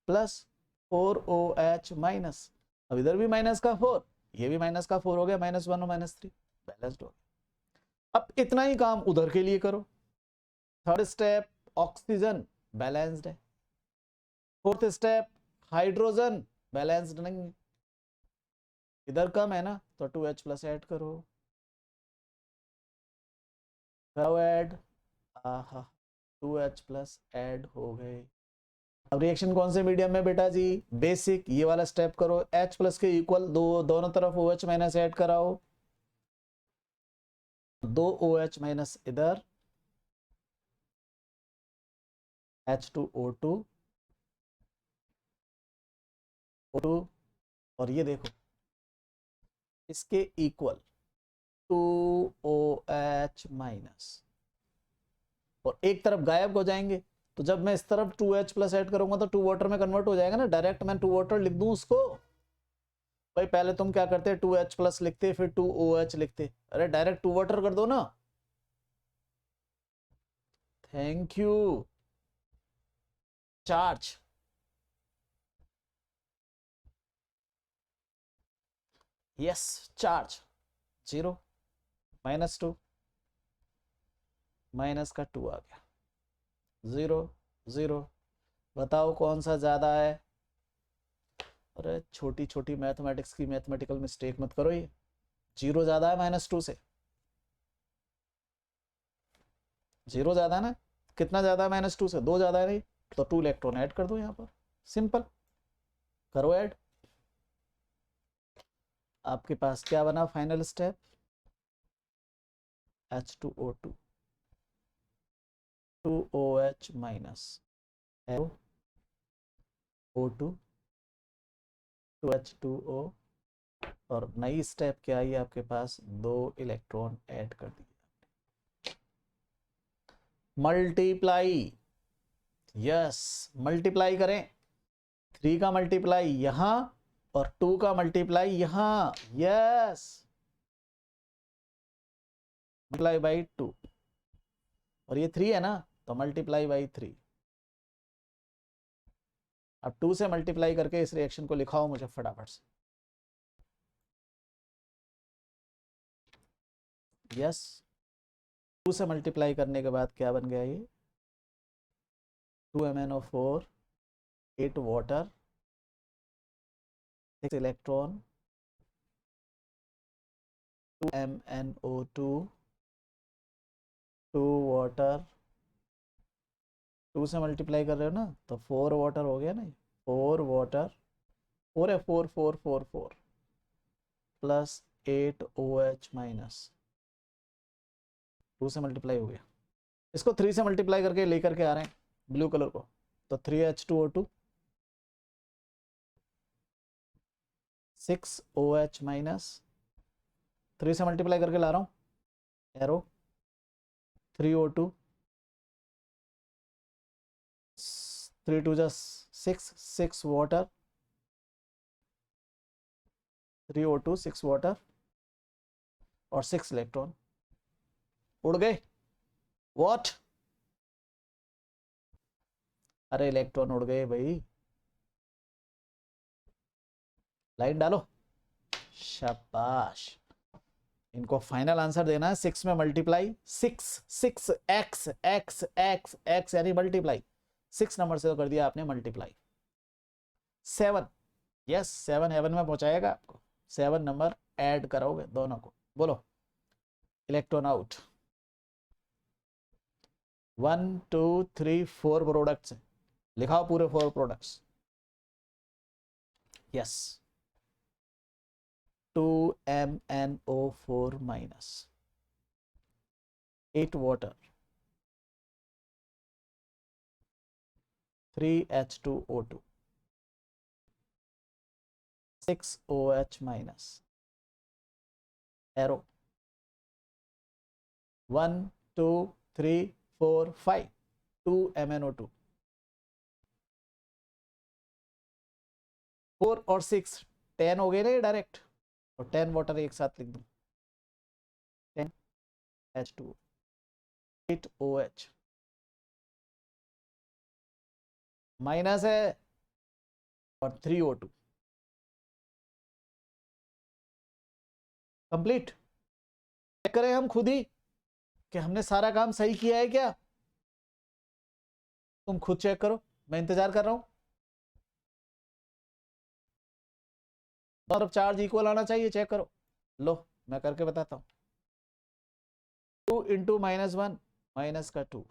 [SPEAKER 1] plus 4OH minus. अब इधर भी माइनस का 4, ये भी माइनस का 4 हो गया, -1 और -3 बैलेंस्ड हो गया। अब इतना ही काम उधर के लिए करो। थर्ड स्टेप, ऑक्सीजन बैलेंस्ड है। फोर्थ स्टेप, हाइड्रोजन बैलेंस्ड नहीं है, इधर कम है ना, तो 2H प्लस ऐड करो। करो ऐड, आहा, 2H प्लस ऐड हो गए। अब रिएक्शन कौन से मीडियम में बेटा जी? बेसिक। ये वाला स्टेप करो, H प्लस के इक्वल दोनों तरफ OH माइनस ऐड कराओ, 2 OH माइनस इधर, H2O2 O2, और ये देखो इसके इक्वल 2OH माइनस, और एक तरफ गायब हो जाएंगे। तो जब मैं इस तरफ 2H प्लस ऐड करूंगा तो 2 वाटर में कन्वर्ट हो जाएगा ना, डायरेक्ट मैं 2 वाटर लिख दूं उसको। भाई पहले तुम क्या करते? 2H प्लस लिखते, फिर 2OH लिखते। अरे डायरेक्ट 2 वाटर कर दो ना। Thank you. Charge, yes, charge 0 -2, minus का 2 आ गया, 0 0। बताओ कौन सा ज्यादा है? अरे छोटी छोटी मैथमेटिक्स की मैथमेटिकल मिस्टेक मत करो। ये 0 ज्यादा है -2 से, 0 ज्यादा है ना। कितना ज्यादा है -2 से? 2 ज्यादा है नहीं, तो 2 इलेक्ट्रॉन ऐड कर दो यहाँ पर, सिंपल। करो ऐड। आपके पास क्या बना final step? H2O2 2OH minus arrow O2 2H2O और नई स्टेप क्या आई आपके पास, 2 इलेक्ट्रॉन ऐड कर दिए, मल्टीप्लाई, यस मल्टीप्लाई करें, 3 का मल्टीप्लाई यहां और 2 का मल्टीप्लाई यहां, यस मल्टीप्लाई बाई 2 और ये 3 है ना तो मल्टीप्लाई बाई 3। अब 2 से मल्टीप्लाई करके इस रिएक्शन को लिखाओ मुझे फटाफट से, यस 2 से मल्टीप्लाई करने के बाद क्या बन गया ये, 2MnO4 8 water 6 electron 2MnO2 2 water, 2 से मल्टीप्लाई कर रहे हो ना तो 4 वाटर हो गया ना, 4 वाटर 4 है 4 4 4 4 प्लस 8 OH माइनस, 2 से मल्टीप्लाई हो गया, इसको 3 से मल्टीप्लाई करके लेकर के आ रहे हैं ब्लू कलर को, तो 3H2O2 6 OH माइनस, 3 से मल्टीप्लाई करके ला रहा हूं arrow 3O2 3 2 6 6 water 3O2 6 water और 6 इलेक्ट्रॉन उड़ गए, व्हाट, अरे इलेक्ट्रॉन उड़ गए भाई, लाइन डालो, शाबाश, इनको फाइनल आंसर देना है 6 में multiply, 6 6 x x x x यानी मल्टीप्लाई, 6 नंबर से तो कर दिया आपने मल्टीप्लाई, 7 यस 7 हेवन में पहुंचाएगा आपको, 7 नंबर ऐड करोगे दोनों को, बोलो इलेक्ट्रॉन आउट, 1 2 3 4 प्रोडक्ट्स, लिखाओ पूरे 4 products, yes 2MnO4 minus 8 water 3H2O2 6 OH minus arrow 1 2 3 4 5 2MnO2 4 और 6 10 हो गए ना ये डायरेक्ट, और 10 वाटर एक साथ लिख दूं, 10 H2 8 OH माइनस है और 3O2 कंप्लीट, चेक करें हम खुद ही कि हमने सारा काम सही किया है क्या, तुम खुद चेक करो, मैं इंतजार कर रहा हूं, तरफ चार्ज इक्वल आना चाहिए, चेक करो, लो मैं करके बताता हूं, 2 इंटू -1 माइनस का 2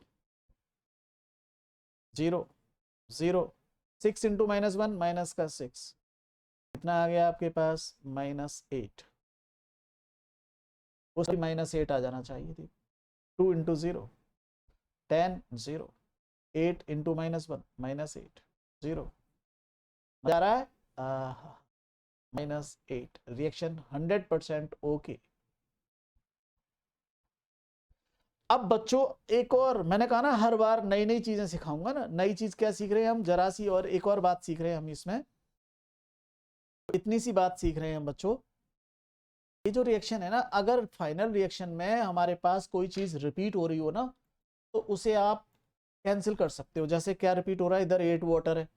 [SPEAKER 1] 0 0 6 इंटू -1 माइनस का 6 कितना आ गया आपके पास -8, उस -8 आ जाना चाहिए थी, 2 इंटू 0 10 0 8 इंटू -1 -8 0 जा रहा है, -8 रिएक्शन 100% ओके। अब बच्चों एक और, मैंने कहा ना हर बार नई नई चीजें सिखाऊंगा ना, नई चीज क्या सीख रहे हैं हम, जरा सी और एक और बात सीख रहे हैं हम इसमें, इतनी सी बात सीख रहे हैं हम बच्चों, ये जो रिएक्शन है ना, अगर फाइनल रिएक्शन में हमारे पास कोई चीज रिपीट हो रही हो ना तो उसे आप कैंसिल कर सकते हो, जैसे क्या रिपीट हो रहा है, इधर 8 वाटर है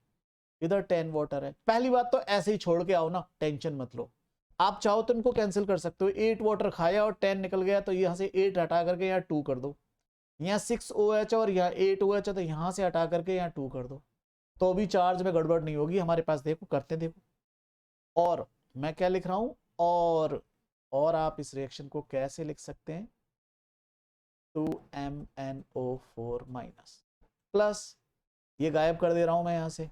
[SPEAKER 1] इधर 10 वाटर है, पहली बात तो ऐसे ही छोड़ के आओ ना, टेंशन मत लो, आप चाहो तो इनको कैंसिल कर सकते हो, 8 वाटर खाया और 10 निकल गया तो यहाँ से 8 हटा करके यहाँ 2 कर दो, यहाँ 6 OH और यहाँ 8 OH है तो यहाँ से हटा करके यहाँ 2 कर दो, तो भी चार्ज में गड़बड़ नहीं होगी हमारे पास, देखो करते देखो, और मैं क्या लिख रहा हूं, और आप इस रिएक्शन को कैसे लिख सकते हैं, 2MnO4 माइनस प्लस, ये गायब कर दे रहा हूं मैं यहां से,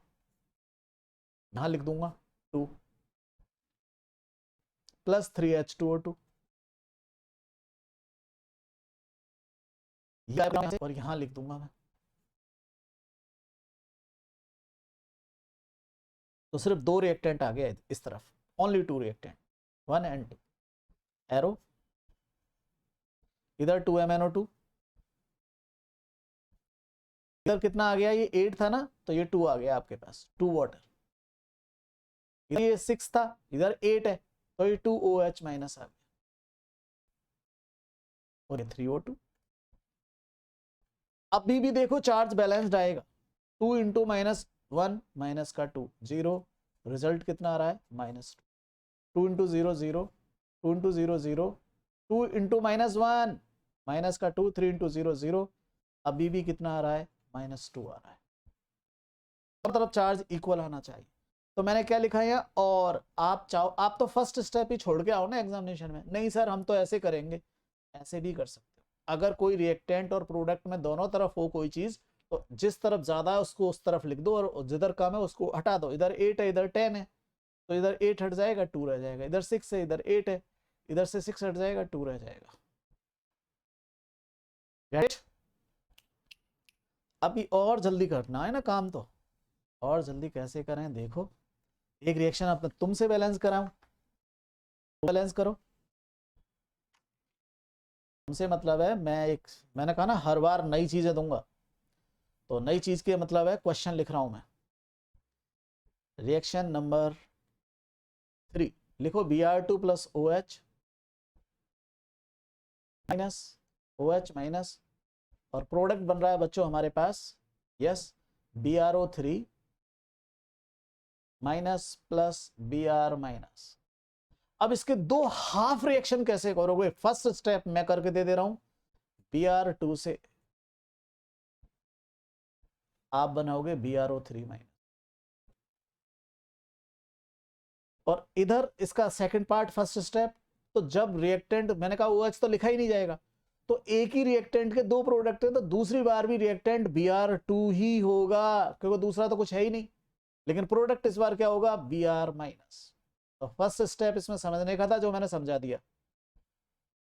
[SPEAKER 1] यहां लिख दूंगा 2 प्लस 3H2O2 और यहां लिख दूंगा मैं तो सिर्फ 2 रिएक्टेंट आ गया इस तरफ, ओनली 2 रिएक्टेंट, 1 and 2, एरो, इधर 2MnO2, इधर कितना आ गया, ये 8 था ना, तो ये 2 आ गया आपके पास, 2 वाटर, इधर ये 6 था, इधर 8 है, तो ये 2OH माइनस आ गया, और ये 3O2। अभी भी देखो चार्ज बैलेंस्ड आएगा, 2 इंटू -1 माइनस का 2 0, रिजल्ट कितना आ रहा है -2, 2 इंटू 0 0, 2 इंटू 0 0, 2 इंटू -1 माइनस का 2, 3 इंटू 0 0, अभी भी कितना आ रहा है -2 आ रहा है। और तरफ चार्ज इक्वल आना चाहिए, तो मैंने क्या लिखा है, और आप चाहो, आप तो फर्स्ट स्टेप ही छोड़ के आओ ना एग्जामिनेशन में, नहीं सर हम तो ऐसे करेंगे, ऐसे भी कर सकते हो। अगर कोई रिएक्टेंट और प्रोडक्ट में दोनों तरफ हो कोई चीज, तो जिस तरफ ज्यादा है उसको उस तरफ लिख दो, और जिधर कम है उसको हटा दो। इधर 8 है, इधर 10 है, तो इधर 8 हट जाएगा, 2 रह जाएगा, इधर 6 है, इधर 8 है, इधर से 6 हट जाएगा, 2 रह जाएगा। राइट, अभी और जल्दी करना है ना काम, तो और जल्दी कैसे करें देखो। एक रिएक्शन अपने तुमसे बैलेंस कराऊं, बैलेंस करो, तुमसे मतलब है मैंने कहा ना हर बार नई चीजें दूंगा, तो नई चीज के मतलब है क्वेश्चन लिख रहा हूं मैं। रिएक्शन नंबर 3 लिखो, Br2 plus OH minus OH minus, और प्रोडक्ट बन रहा है बच्चों हमारे पास, yes, BrO3 minus plus Br minus. अब इसके 2 हाफ रिएक्शन कैसे करोगे, फर्स्ट स्टेप मैं करके दे रहा हूं, Br2 से आप बनाओगे BrO3 माइनस, और इधर इसका सेकंड पार्ट फर्स्ट स्टेप, तो जब रिएक्टेंट, मैंने कहा OH तो लिखा ही नहीं जाएगा, तो एक ही रिएक्टेंट के 2 प्रोडक्ट है, तो दूसरी बार भी रिएक्टेंट Br2 ही होगा, क्योंकि दूसरा तो कुछ है ही नहीं, लेकिन प्रोडक्ट इस बार क्या होगा, Br माइनस। तो फर्स्ट स्टेप इसमें समझने का था, जो मैंने समझा दिया।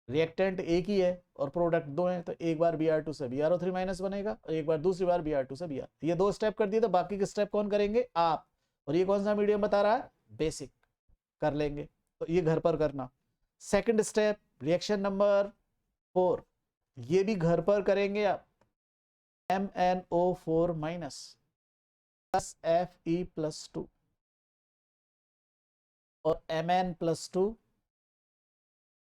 [SPEAKER 1] रिएक्टेंट एक ही है और प्रोडक्ट 2 हैं, तो एक बार Br2 से BrO3 माइनस बनेगा, और एक बार दूसरी बार Br2 से Br, ये 2 स्टेप कर दिए, तो बाकी के स्टेप कौन करेंगे, आप। और ये कौन सा मीडियम बता रहा है, बेसिक, कर लेंगे, तो ये घर पर करना। सेकंड स्टेप रिएक्शन नंबर 4, ये भी घर पर करेंगे आप, MnO4 माइनस प्लस Fe+2 और Mn+2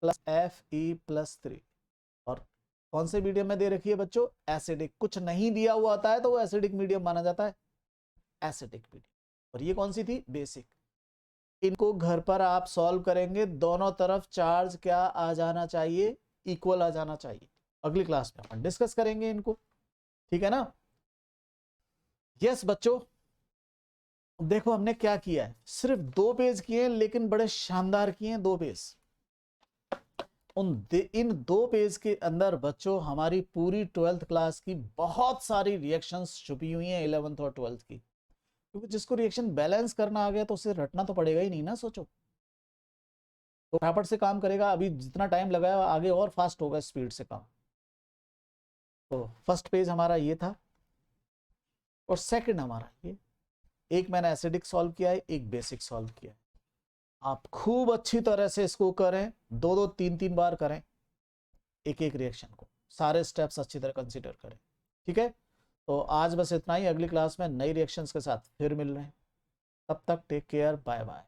[SPEAKER 1] प्लस Fe+3, और कौन से मीडियम में दे रखी है बच्चों, एसिडिक। कुछ नहीं दिया हुआ आता है तो वो एसिडिक मीडियम माना जाता है, एसिडिक मीडियम। और ये कौन सी थी, बेसिक। इनको घर पर आप सॉल्व करेंगे, दोनों तरफ चार्ज क्या आ जाना चाहिए, इक्वल आ जाना चाहिए। अगली क्लास में अपन डिस्कस करेंगे इनको, ठीक है ना। यस बच्चों, देखो हमने क्या किया है, सिर्फ 2 पेज किए हैं, लेकिन बड़े शानदार किए हैं 2 पेज। इन 2 पेज के अंदर बच्चों हमारी पूरी 12th क्लास की बहुत सारी रिएक्शंस छुपी हुई हैं, 11th और 12th की, क्योंकि जिसको रिएक्शन बैलेंस करना आ गया तो उसे रटना तो पड़ेगा ही नहीं ना, सोचो। तो फटाफट से काम करेगा, अभी जितना टाइम लगाया आगे और फास्ट होगा स्पीड से काम। तो फर्स्ट पेज हमारा ये था, और सेकंड हमारा ये, एक मैंने एसिडिक सॉल्व किया है, एक बेसिक सॉल्व किया है। आप खूब अच्छी तरह से इसको करें, 2-2 3-3 बार करें एक एक रिएक्शन को, सारे स्टेप्स अच्छी तरह कंसीडर करें, ठीक है। तो आज बस इतना ही, अगली क्लास में नई रिएक्शंस के साथ फिर मिल रहे हैं, तब तक टेक केयर, बाय बाय।